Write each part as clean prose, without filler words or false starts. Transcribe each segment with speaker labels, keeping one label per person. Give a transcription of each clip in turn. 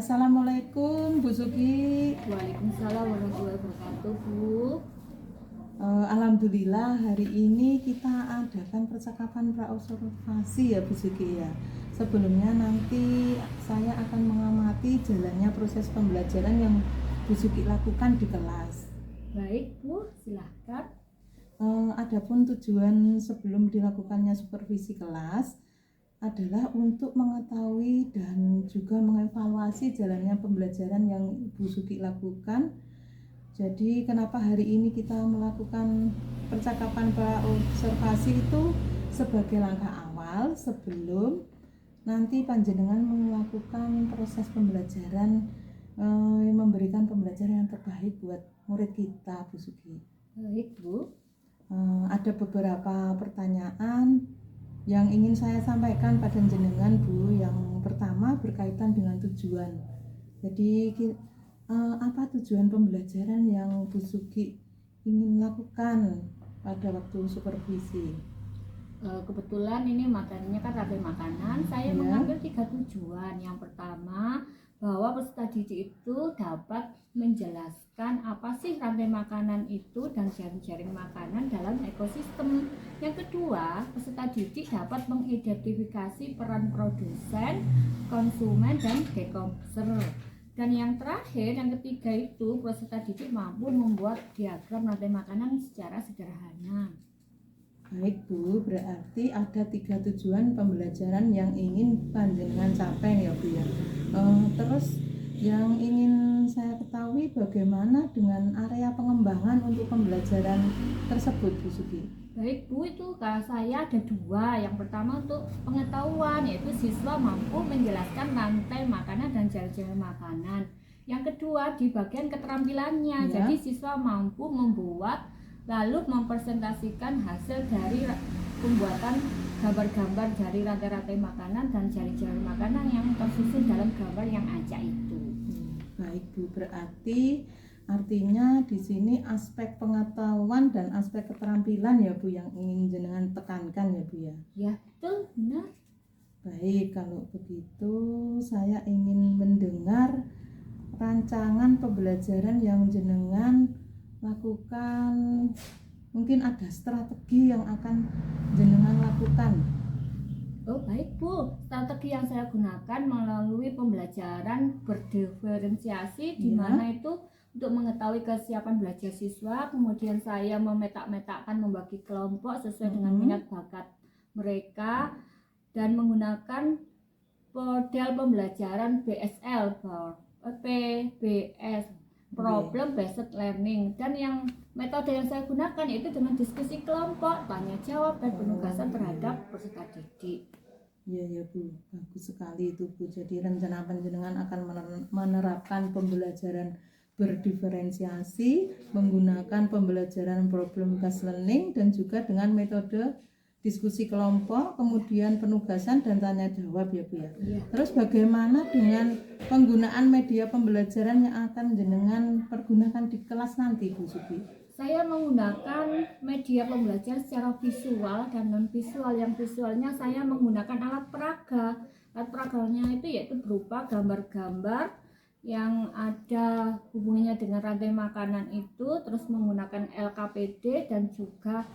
Speaker 1: Assalamualaikum Bu Sugi.
Speaker 2: Waalaikumsalam warahmatullahi wabarakatuh, Bu.
Speaker 1: Alhamdulillah hari ini kita adakan percakapan pra-observasi ya Bu Sugi ya. Sebelumnya nanti saya akan mengamati jalannya proses pembelajaran yang Bu Sugi lakukan di kelas.
Speaker 2: Baik, Bu, silahkan.
Speaker 1: Adapun tujuan sebelum dilakukannya supervisi kelas adalah untuk mengetahui dan juga mengevaluasi jalannya pembelajaran yang Bu Sugi lakukan. Jadi kenapa hari ini kita melakukan percakapan pra-observasi itu sebagai langkah awal sebelum nanti panjenengan melakukan proses pembelajaran, memberikan pembelajaran yang terbaik buat murid kita, Bu Sugi.
Speaker 2: Baik, Bu.
Speaker 1: Ada beberapa pertanyaan yang ingin saya sampaikan pada jenengan, Bu. Yang pertama berkaitan dengan tujuan. Jadi apa tujuan pembelajaran yang Bu Sugi ingin lakukan pada waktu supervisi?
Speaker 2: Kebetulan ini materinya kan rantai makanan. Saya mengambil 3 tujuan. Yang pertama, bahwa peserta didik itu dapat menjelaskan apa sih rantai makanan itu dan jaring-jaring makanan dalam ekosistem. Yang kedua, peserta didik dapat mengidentifikasi peran produsen, konsumen, dan dekoder. Dan yang terakhir, yang ketiga itu, peserta didik mampu membuat diagram rantai makanan secara sederhana.
Speaker 1: Baik Bu, berarti ada 3 tujuan pembelajaran yang ingin panjenengan capai ya Bu ya. Terus yang ingin saya ketahui bagaimana dengan area pengembangan untuk pembelajaran tersebut Bu Sugi?
Speaker 2: Baik Bu, itu saya ada 2. Yang pertama untuk pengetahuan, yaitu siswa mampu menjelaskan rantai makanan dan jaring-jaring makanan. Yang kedua di bagian keterampilannya, jadi siswa mampu membuat lalu mempresentasikan hasil dari pembuatan gambar-gambar dari rantai-rantai makanan dan jaring-jaring makanan yang tersusun dalam gambar yang acak itu.
Speaker 1: Baik Bu, berarti artinya di sini aspek pengetahuan dan aspek keterampilan ya Bu yang ingin jenengan tekankan ya Bu ya.
Speaker 2: Ya, betul, benar.
Speaker 1: Baik, kalau begitu saya ingin mendengar rancangan pembelajaran yang jenengan lakukan. Mungkin ada strategi yang akan jenengan lakukan.
Speaker 2: Oh baik Bu, strategi yang saya gunakan melalui pembelajaran berdiferensiasi di mana itu untuk mengetahui kesiapan belajar siswa, kemudian saya memetak-metakkan membagi kelompok sesuai dengan minat bakat mereka dan menggunakan model pembelajaran BSL, PBS, Problem Based Learning, dan yang metode yang saya gunakan yaitu dengan diskusi kelompok, tanya jawab, dan penugasan terhadap peserta didik.
Speaker 1: Iya ya Bu, bagus sekali itu Bu. Jadi rencana panjenengan akan menerapkan pembelajaran berdiferensiasi menggunakan pembelajaran problem based learning dan juga dengan metode diskusi kelompok, kemudian penugasan dan tanya jawab ya Bu ya. Terus bagaimana dengan penggunaan media pembelajaran yang akan jenengan pergunakan di kelas nanti Bu Sugi?
Speaker 2: Saya menggunakan media pembelajaran secara visual dan non visual. Yang visualnya saya menggunakan alat peraga. Alat peraganya itu yaitu berupa gambar-gambar yang ada hubungannya dengan rantai makanan itu, terus menggunakan LKPD dan juga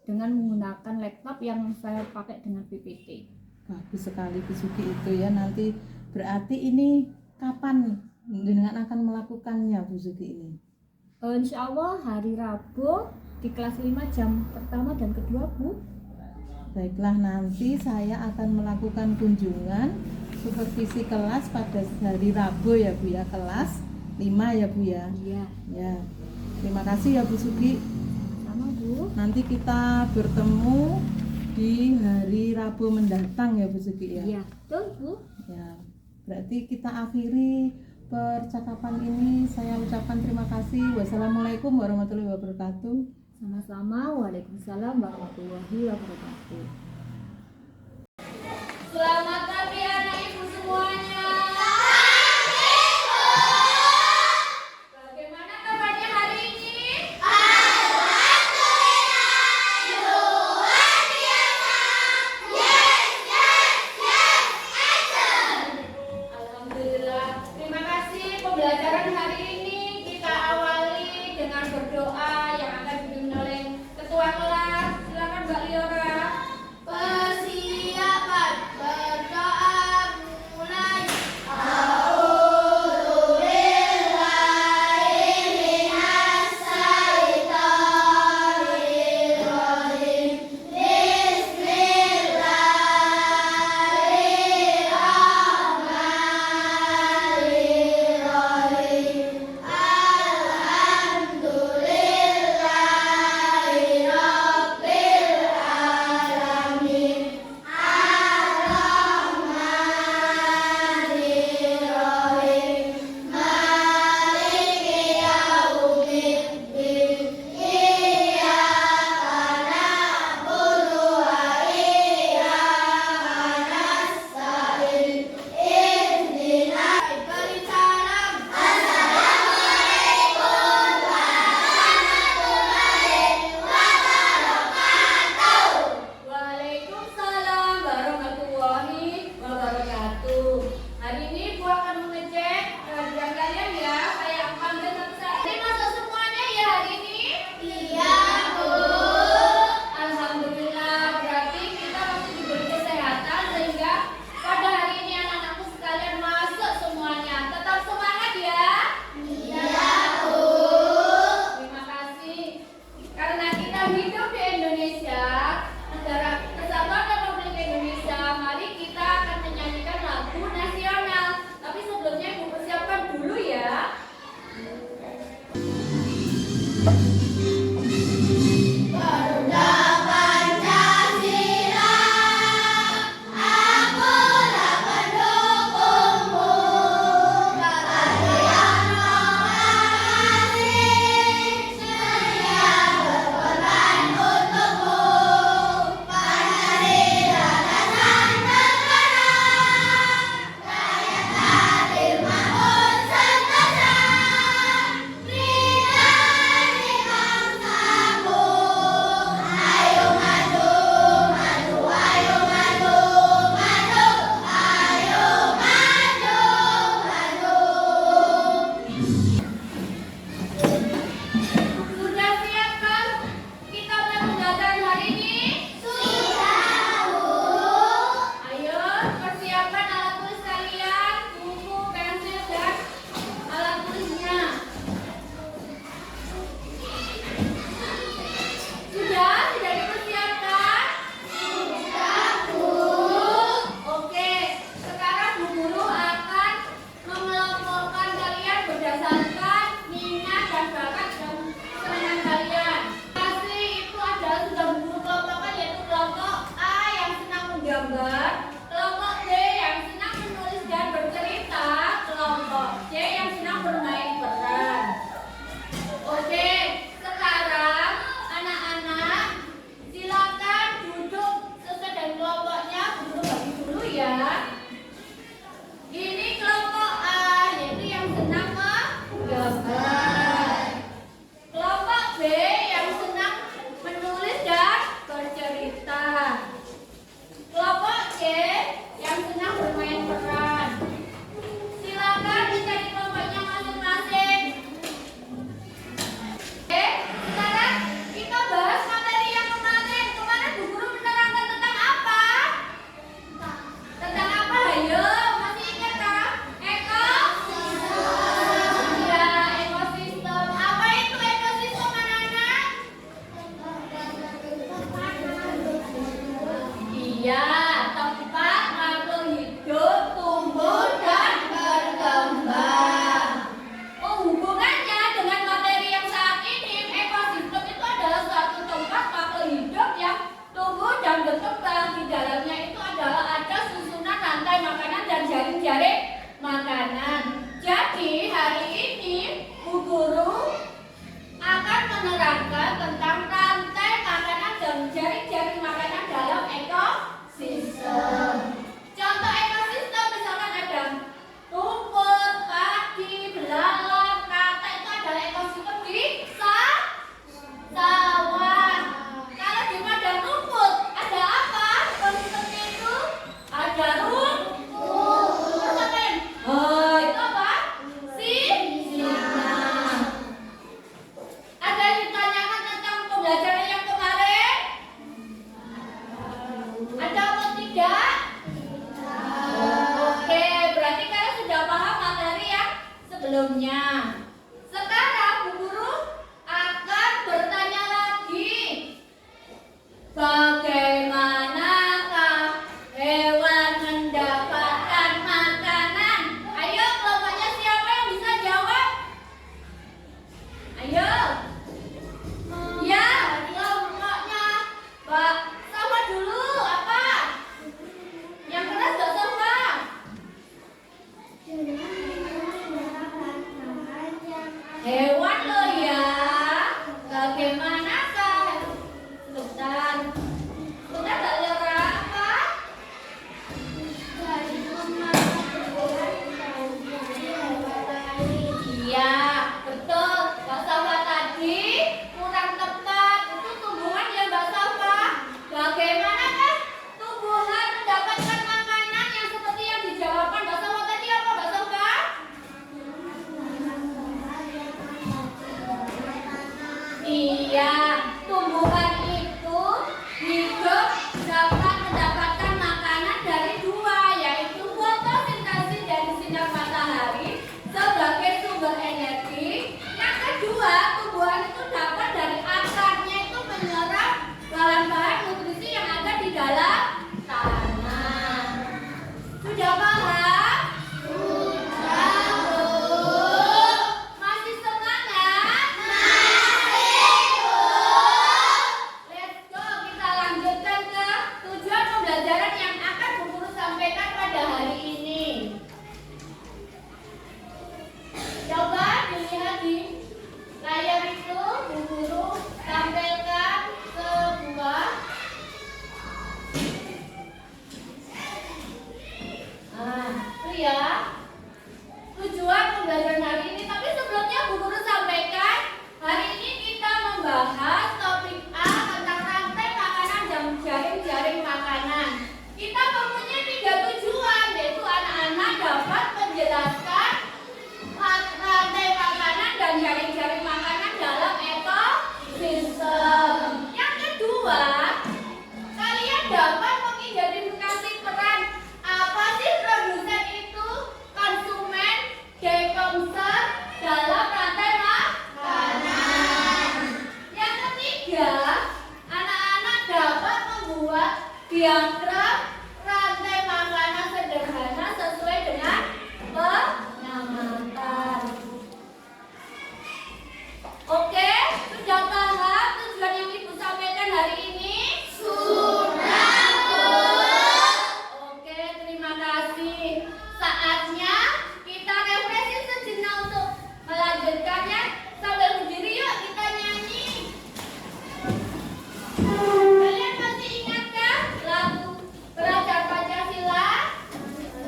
Speaker 2: dengan menggunakan laptop yang saya pakai dengan PPT.
Speaker 1: Bagus sekali Bu Sugi itu ya. Nanti berarti ini kapan jenengan akan melakukannya Bu Sugi ini?
Speaker 2: Insya Allah hari Rabu di kelas 5 jam pertama dan kedua Bu.
Speaker 1: Baiklah, nanti saya akan melakukan kunjungan supervisi kelas pada hari Rabu ya Bu ya, kelas 5 ya Bu ya.
Speaker 2: Iya.
Speaker 1: Ya. Terima kasih ya Bu Sugi.
Speaker 2: Sama Bu.
Speaker 1: Nanti kita bertemu di hari Rabu mendatang ya Bu Sugi ya.
Speaker 2: Iya, betul Bu.
Speaker 1: Ya. Berarti kita akhiri percakapan ini. Saya ucapkan terima kasih. Wassalamualaikum warahmatullahi wabarakatuh.
Speaker 2: Sama-sama. Waalaikumsalam warahmatullahi wabarakatuh.
Speaker 3: Selamat pagi anak ibu semuanya. Bagaimana kabarnya hari ini? Alhamdulillah, luar biasa. Yes, yes, yes, action. Alhamdulillah. Terima sebelumnya. Sekarang Bu Guru akan bertanya lagi. Bagaimanakah hewan mendapatkan makanan? Ayo kelompoknya siapa yang bisa jawab? Ayo. Ya, kelompoknya Pak Safa dulu apa? Yang keras Mbak Safa. Hewan loh ya. Bagaimanakah? Sebentar. Sebentar Mbak Zara apa? Iya, betul. Mbak Safa tadi kurang tepat. Itu tumbuhan ya Mbak Safa. Bagaimanakah tumbuhan mendapatkan makanan yang seperti yang dijawabkan Mbak Safa tadi apa Mbak Safa? Iya, tumbuhan itu hidup dapat mendapatkan makanan dari dua, yaitu fotosintesis dari sinar matahari sebagai sumber energi. Yang kedua, tumbuhan itu dapat dari akarnya itu menyerap bahan-bahan nutrisi yang ada di dalam tanah. Sudah paham? Sudah, Bu. Masih semangat? Let's go, kita lanjutkan ke tujuan pembelajaran yang akan Bu Guru sampaikan pada hari ini. Coba dilihat di layar itu, Bu Guru tampilkan sebuah. Itu ya. Tujuan pembelajaran hari ini, tapi sebelumnya Bu Guru sampaikan hari ini kita membahas topik A tentang rantai makanan dan jaring-jaring makanan. Kita mempunyai 3 tujuan, yaitu anak-anak dapat menjelaskan rantai makanan dan jaring-jaring makanan dalam ekosistem. Yang kedua, kalian dapat mengidentifikasi peran apa sih produsen itu, konsumen, dekomser dalam rantai makanan. Yang ketiga, anak-anak dapat membuat diagram rantai makanan sederhana sesuai dengan pengamatan. Oke, sudah paham tujuan yang Ibu sampaikan hari ini? Sudah, Bu. Oke, terima kasih. Saatnya kita refreshing sejenak untuk melanjutkannya. Sambil berdiri yuk kita nyanyi. Kalian masih ingatkah lagu Belajar Pancasila?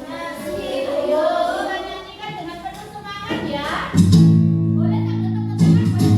Speaker 3: Masih. Ayo kita nyanyikan dengan penuh semangat ya. Boleh sambil tepuk tangan, boleh.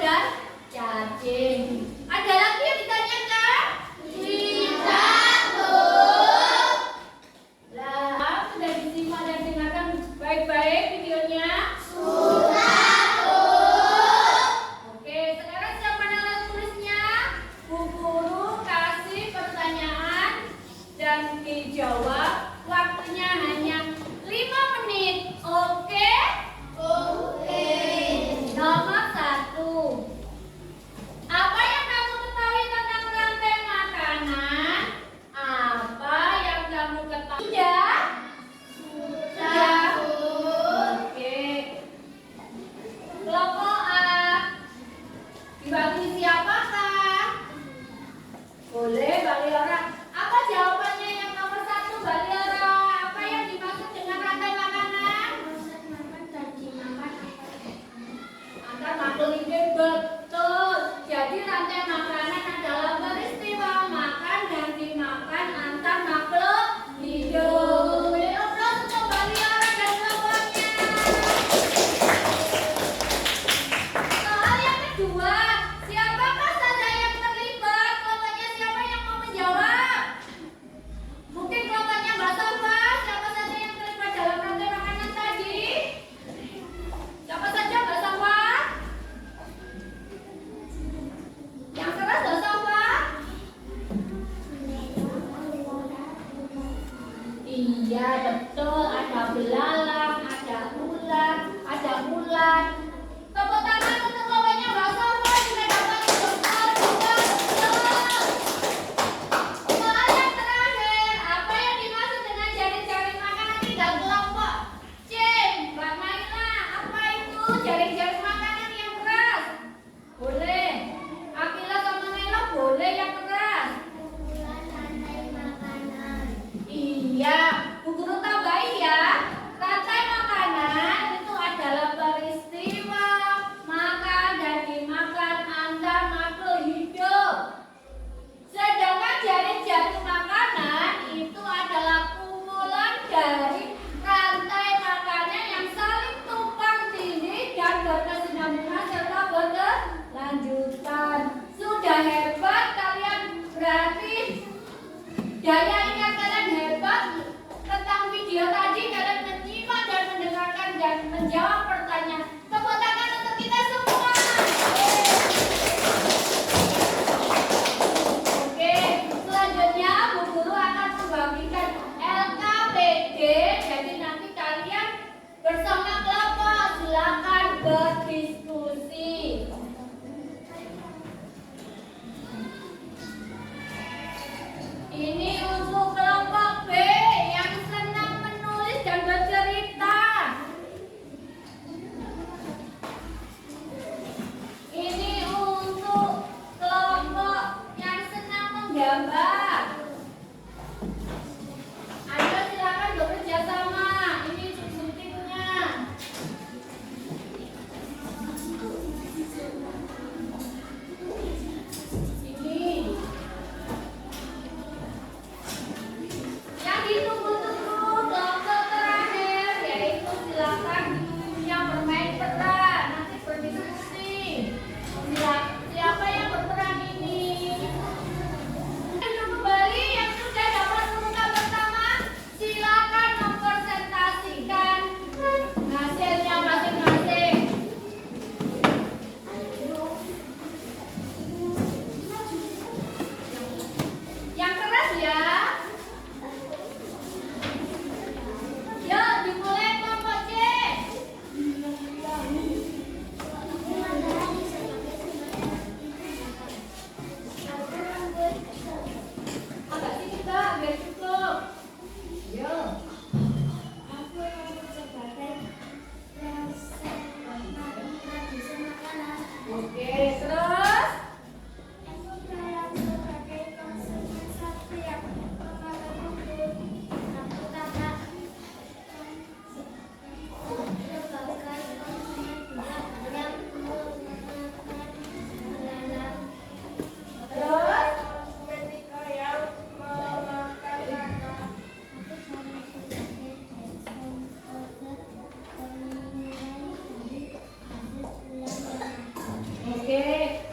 Speaker 3: dan cacing. Ada lagi yang ditanyakan? Tidak, Bu.
Speaker 2: Lah, sudah disimak dan dengarkan baik-baik videonya. Oke, sekarang siapa yang tulisnya? Bu Guru kasih pertanyaan dan dijawab. Waktunya hanya 5 menit. Oke?
Speaker 3: Oke.
Speaker 2: Nomor 1. Apa yang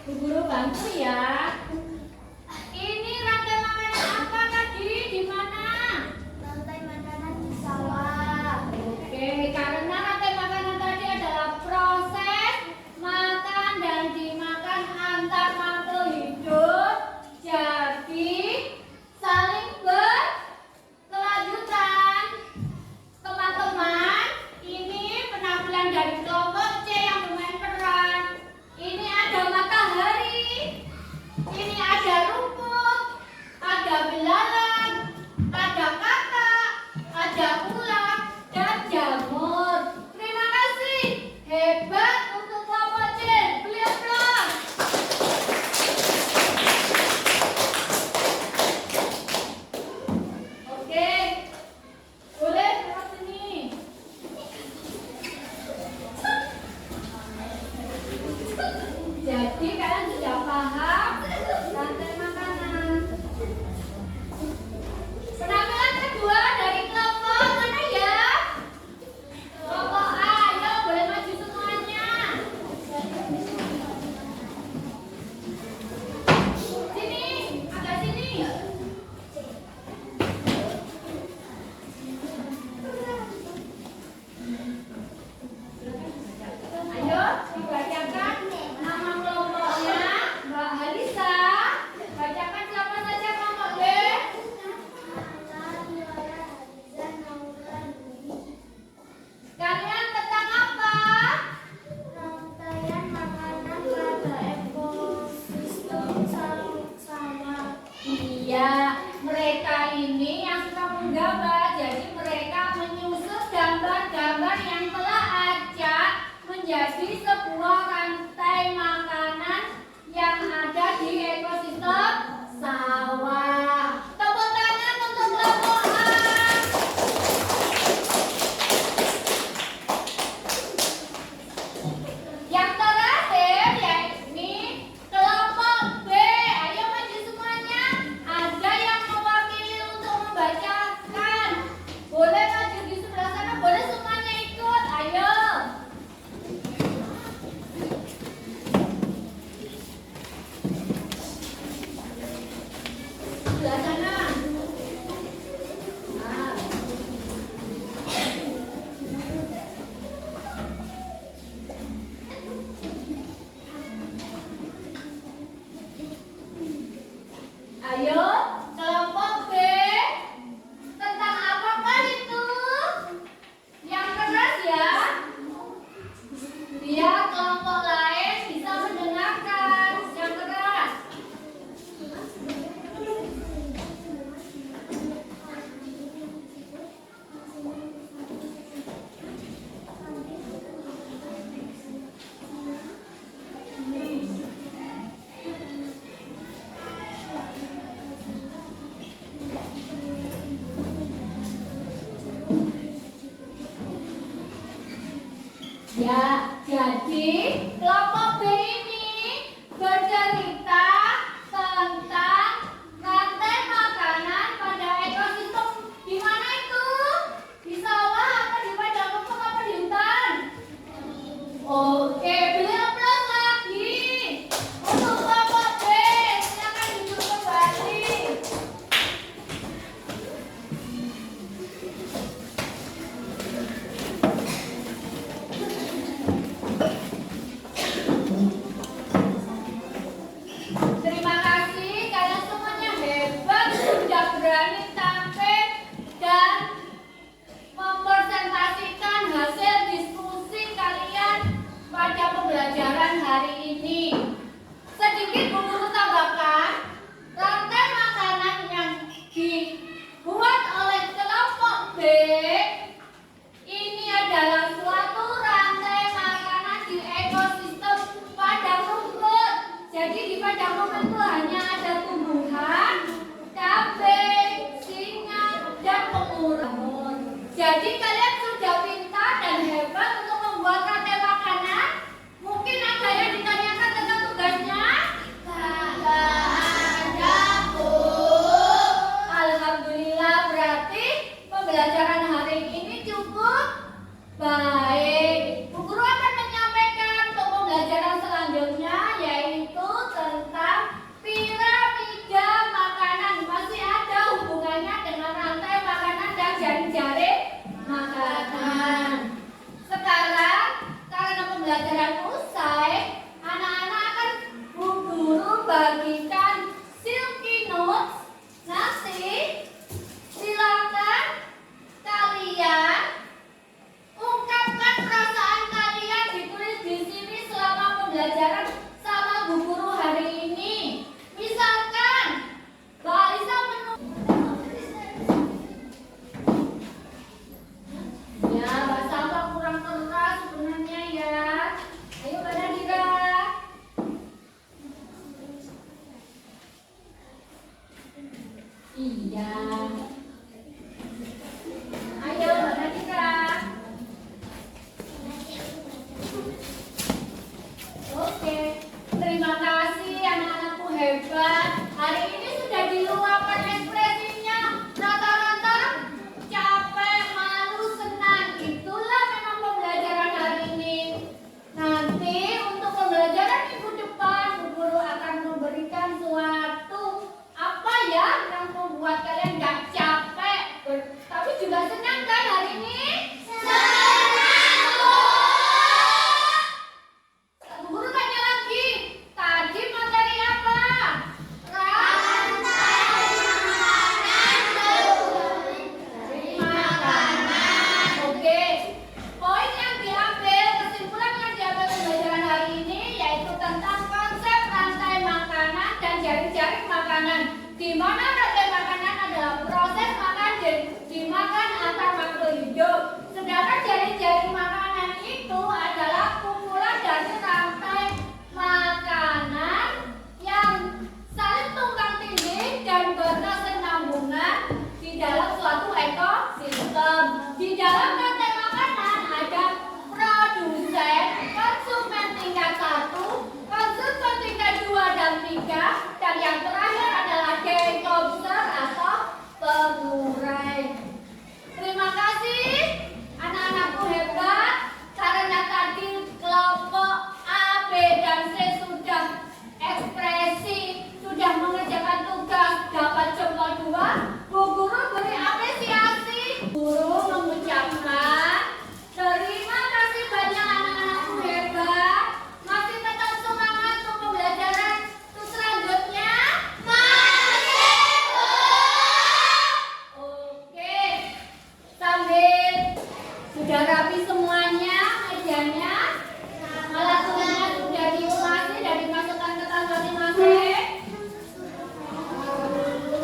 Speaker 2: Bu Guru bantu ya. Ini rantai makanan apa tadi? Di mana?
Speaker 3: Rantai makanan di sawah.
Speaker 2: Oke, karena rantai makanan tadi adalah proses makan dan dimakan antar makhluk hidup, jadi saling berkelanjutan. Teman-teman, ini penampilan dari kelompok C yang bermain peran. Ini ada matahari, ini ada rumput, ada belalang, ada katak, ada ulat, dan jamur. Terima kasih, hebat untuk kelompok C. Beliau pulang. Oke, boleh lewat sini. Jadi kalian sudah paham rantai makanan. Penampilan kedua dari kelompok mana ya? Kelompok A, ayo boleh maju semuanya. Sini, agak sini. Ayo dibacakan nama kelompoknya, Mbak Halisa. Bacakan siapa saja kelompok D. Kalian tentang apa?
Speaker 3: Rangkaian makanan pada ekosistem sawah.
Speaker 2: Iya, mereka ini yang suka menggambar. Jadi mereka menyusun gambar-gambar yang telah acak menjadi sebuah rantai makanan yang ada di ekosistem sawah. Tepuk tangan untuk kelompok A. Yang terakhir yakni kelompok B. Ayo maju semuanya. Ada yang mewakili untuk membacakan. Boleh maju di sebelah sana, boleh semuanya ikut. Ayo. Sebelah sana. Nah. Ayo, kelompok B. Tentang apakah itu? Yang keras ya. Biar kelompok lain bisa mendengarkan. Yang keras. Ya, jadi kelompok B ini bercerita tentang rantai makanan pada ekosistem. Di mana itu? Di sawah apa di padang rumput apa di hutan? Oke, beliau plus lagi. Untuk kelompok B, silakan duduk kembali. Terima kasih, kalian semuanya hebat, sudah berani tampil dan mempresentasikan hasil diskusi kalian pada pembelajaran hari ini. Sedikit Bu Guru tambahkan, rantai makanan yang dibuat oleh kelompok B ini adalah suatu rantai makanan di ekosistem padang rumput. Jadi di padang rumput itu hanya ada tumbuhan, kambing, singa, dan kemurung. Jadi kalian sudah pintar dan hebat untuk membuat rantai makanan. Mungkin ada yang ditanyakan tentang tugasnya?
Speaker 3: Ada, Bu.
Speaker 2: Alhamdulillah, berarti pembelajaran hari ini cukup baik. Bu Guru akan menyampaikan untuk pembelajaran selanjutnya, yaitu
Speaker 3: membagikan silky notes. Nanti silakan kalian ungkapkan perasaan kalian ditulis di sini selama pembelajaran sama Bu Guru hari ini. Misalkan Mbak Alisa ya, bahasa apa kurang keras sebenarnya ya. Ayo Mbak Nadira. Iya. Ayo Mbak Nadira. Oke, terima kasih anak-anakku hebat. Hari ini sudah diluapkan ekspresinya. Rata-rata capek, malu, senang. Itulah memang pembelajaran hari ini. Nanti untuk pembelajaran minggu depan, Bu Guru akan memberikan suatu apa ya yang membuat kalian nggak capek, tapi juga senang kan hari ini? Bu Guru tanya lagi, tadi materi apa? Makanan. Oke. Poin yang diambil, kesimpulan yang diambil pembelajaran hari ini yaitu tentang konsep rantai makanan dan jaring-jaring makanan. Di mana rantai makanan adalah proses makan dan dimakan antar makhluk hidup. Sedangkan jaring-jaring makanan itu adalah kumpulan dari rantai makanan yang saling tumpang tindih dan berkesinambungan di dalam suatu ekosistem. Di dalam rantai makanan ada produsen, konsumen tingkat 1, konsumen tingkat 2 dan 3, dan yang terakhir adalah decoder atau pengurai. Terima kasih anak-anakku hebat, karena tadi kelompok A, B, dan C sudah ekspresi, sudah mengerjakan tugas dapat jempol 2. Bu Guru beri apresiasi. Guru mengucapkan terima kasih banyak anak-anakku hebat. Masih tetap semangat untuk pembelajaran selanjutnya. Masih, Bu. Oke, sambil sudah rapi semuanya mejanya, alat-alatnya sudah diulasi dan dimasukkan ke tas masing-masing.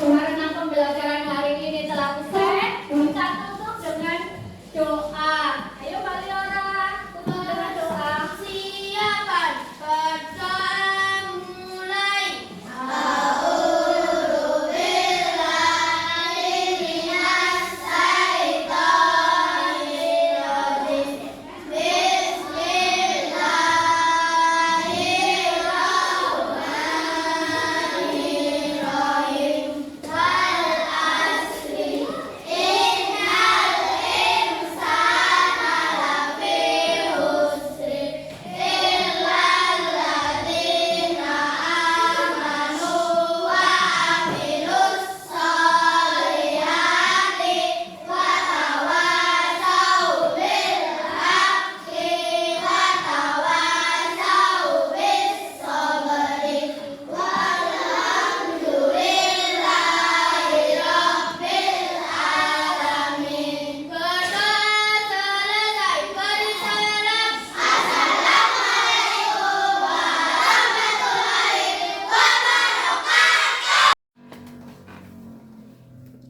Speaker 3: Karena pembelajaran hari ini telah usai, kita tutup dengan doa. Ayo Mbak Liora, tutup dengan doa. Siapkan, berdoa mulai.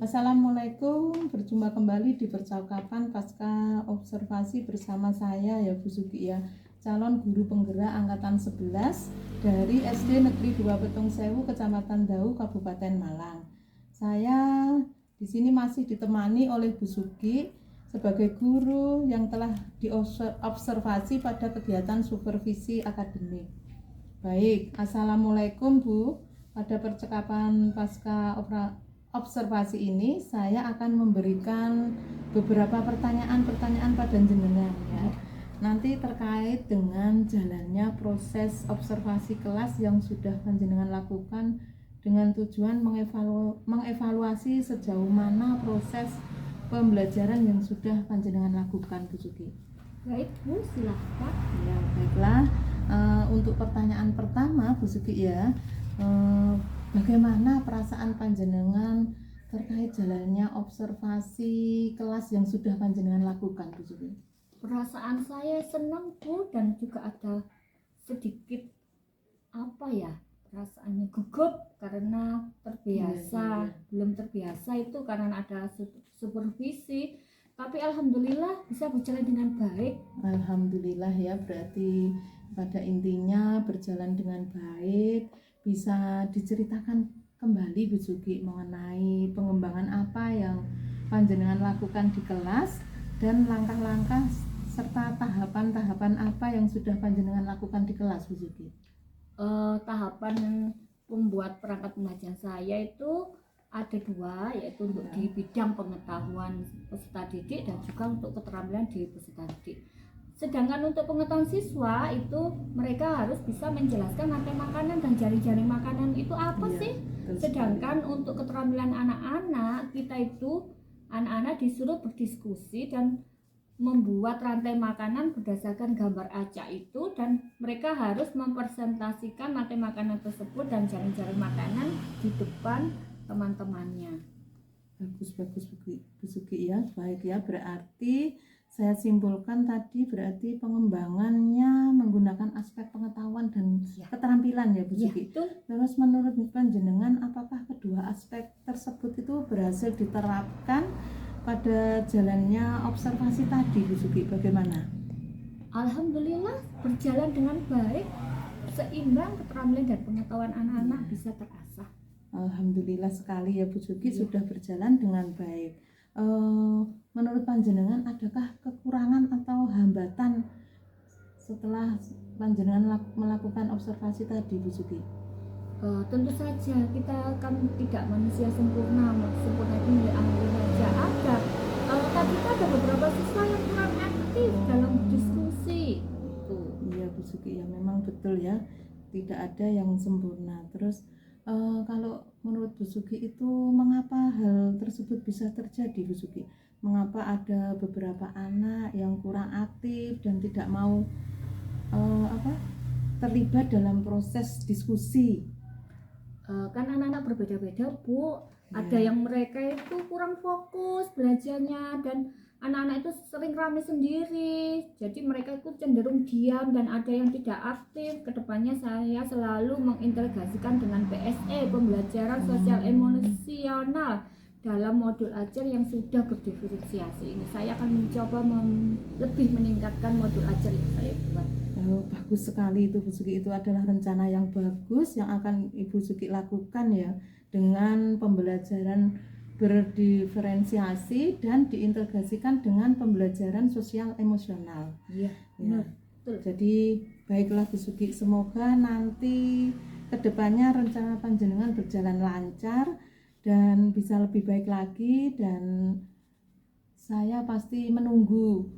Speaker 1: Assalamualaikum, berjumpa kembali di percakapan pasca observasi bersama saya ya Bu Sugi ya, calon guru penggerak angkatan 11 dari SD Negeri 2 Petung Sewu, Kecamatan Dau, Kabupaten Malang. Saya di sini masih ditemani oleh Bu Sugi sebagai guru yang telah diobservasi pada kegiatan supervisi akademik. Baik, Assalamualaikum Bu. Pada percakapan pasca observasi ini saya akan memberikan beberapa pertanyaan-pertanyaan pada jenengan ya. Nanti terkait dengan jalannya proses observasi kelas yang sudah panjenengan lakukan dengan tujuan mengevaluasi sejauh mana proses pembelajaran yang sudah panjenengan lakukan, Bu Sugi.
Speaker 2: Baik Bu, silahkan.
Speaker 1: Ya, baiklah. Untuk pertanyaan pertama, Bu Sugi ya, Eh, bagaimana perasaan panjenengan terkait jalannya observasi kelas yang sudah panjenengan lakukan, Bu Suki?
Speaker 2: Perasaan saya senang Bu, dan juga ada sedikit apa ya, perasaannya gugup karena terbiasa.
Speaker 1: Iya.
Speaker 2: Belum terbiasa itu karena ada supervisi, tapi alhamdulillah bisa berjalan dengan baik.
Speaker 1: Alhamdulillah ya, berarti pada intinya berjalan dengan baik. Bisa diceritakan kembali Bu Suki mengenai pengembangan apa yang panjenengan lakukan di kelas dan langkah-langkah serta tahapan-tahapan apa yang sudah panjenengan lakukan di kelas, Bu Suki?
Speaker 2: Tahapan membuat perangkat pengajian saya itu ada dua, yaitu untuk di bidang pengetahuan peserta didik dan juga untuk keterampilan di peserta didik. Sedangkan untuk pengetahuan siswa itu mereka harus bisa menjelaskan rantai makanan dan jaring-jaring makanan itu apa
Speaker 1: Iya,
Speaker 2: sih.
Speaker 1: betul
Speaker 2: Sedangkan untuk keterampilan anak-anak, kita itu anak-anak disuruh berdiskusi dan membuat rantai makanan berdasarkan gambar acak itu, dan mereka harus mempresentasikan rantai makanan tersebut dan jaring-jaring makanan di depan teman-temannya.
Speaker 1: Bagus Bu Suki ya, baik ya, berarti saya simpulkan tadi berarti pengembangannya menggunakan aspek pengetahuan dan
Speaker 2: Ya.
Speaker 1: keterampilan ya Bu
Speaker 2: Ya,
Speaker 1: Suki.
Speaker 2: betul.
Speaker 1: Terus menurut panjenengan apakah kedua aspek tersebut itu berhasil diterapkan pada jalannya observasi tadi Bu Suki, bagaimana?
Speaker 2: Alhamdulillah berjalan dengan baik, seimbang keterampilan dan pengetahuan anak-anak bisa terasah.
Speaker 1: Alhamdulillah sekali ya Bu Suki,
Speaker 2: Iya.
Speaker 1: sudah berjalan dengan baik. Menurut panjenengan adakah kekurangan atau hambatan setelah panjenengan melakukan observasi tadi Bu Suki?
Speaker 2: Tentu saja kita kan tidak manusia sempurna itu milik Allah saja. Tadi itu ada beberapa siswa yang kurang aktif dalam diskusi itu.
Speaker 1: Iya Bu Suki ya, memang betul ya, tidak ada yang sempurna. Terus kalau menurut Bu Suki itu mengapa hal tersebut bisa terjadi Bu Suki? Mengapa ada beberapa anak yang kurang aktif dan tidak mau terlibat dalam proses diskusi?
Speaker 2: Kan anak-anak berbeda-beda Bu, ada
Speaker 1: Ya.
Speaker 2: yang mereka itu kurang fokus belajarnya, dan anak-anak itu sering rame sendiri, jadi mereka itu cenderung diam, dan ada yang tidak aktif. Kedepannya saya selalu mengintegrasikan dengan PSE, pembelajaran sosial emosional, dalam modul ajar yang sudah berdiferensiasi ini. Saya akan mencoba lebih meningkatkan modul ajar yang saya buat.
Speaker 1: Oh, bagus sekali itu Bu Suki, itu adalah rencana yang bagus yang akan Ibu Suki lakukan ya, dengan pembelajaran berdiferensiasi dan diintegrasikan dengan pembelajaran sosial emosional.
Speaker 2: Iya,
Speaker 1: Ya.
Speaker 2: betul.
Speaker 1: Jadi baiklah Bu Suki, semoga nanti kedepannya rencana panjenengan berjalan lancar dan bisa lebih baik lagi, dan saya pasti menunggu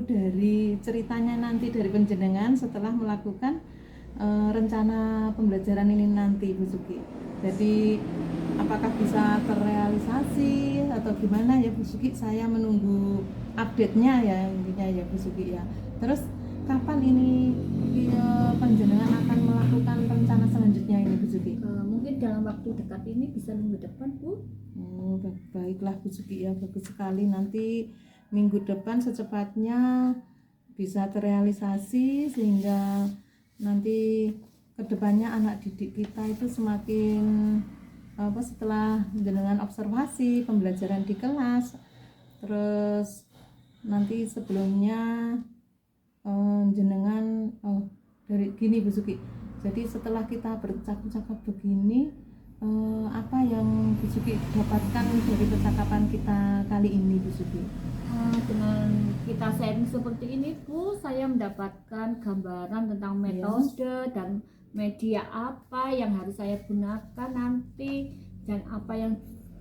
Speaker 1: dari ceritanya nanti dari panjenengan setelah melakukan rencana pembelajaran ini nanti Bu Suki. Jadi apakah bisa terrealisasi atau gimana ya Bu Suki, saya menunggu update-nya ya, intinya ya Bu Suki ya. Terus kapan ini panjenengan akan melakukan rencana selanjutnya ini Bu Suki?
Speaker 2: Mungkin dalam waktu dekat ini, bisa minggu depan Bu.
Speaker 1: Oh, baiklah Bu Suki ya, bagus sekali. Nanti minggu depan secepatnya bisa terrealisasi sehingga nanti kedepannya anak didik kita itu semakin setelah dengan observasi pembelajaran di kelas, terus nanti sebelumnya jenengan dari gini Bu Suki. Jadi setelah kita bercakap-cakap begini, apa yang Bu Suki dapatkan dari percakapan kita kali ini Bu Suki?
Speaker 2: Dengan kita sharing seperti ini Bu, saya mendapatkan gambaran tentang metode dan media apa yang harus saya gunakan nanti, dan apa yang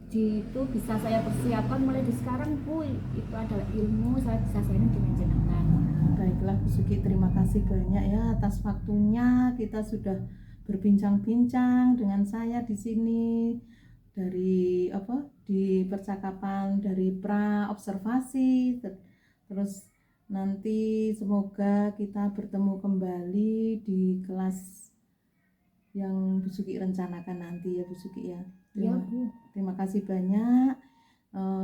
Speaker 2: itu bisa saya persiapkan mulai di sekarang Bu. Itu adalah ilmu saya bisa sharing dengan jenengan.
Speaker 1: Baiklah Bu Suki, terima kasih banyak ya atas waktunya. Kita sudah berbincang-bincang dengan saya di sini dari di percakapan dari pra observasi. Terus nanti semoga kita bertemu kembali di kelas yang Bu Suki rencanakan nanti ya Bu Suki ya.
Speaker 2: Ya,
Speaker 1: Terima,
Speaker 2: Bu.
Speaker 1: terima kasih banyak.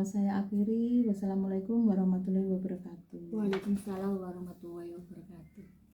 Speaker 1: Saya akhiri. Wassalamualaikum warahmatullahi wabarakatuh.
Speaker 2: Waalaikumsalam warahmatullahi wabarakatuh.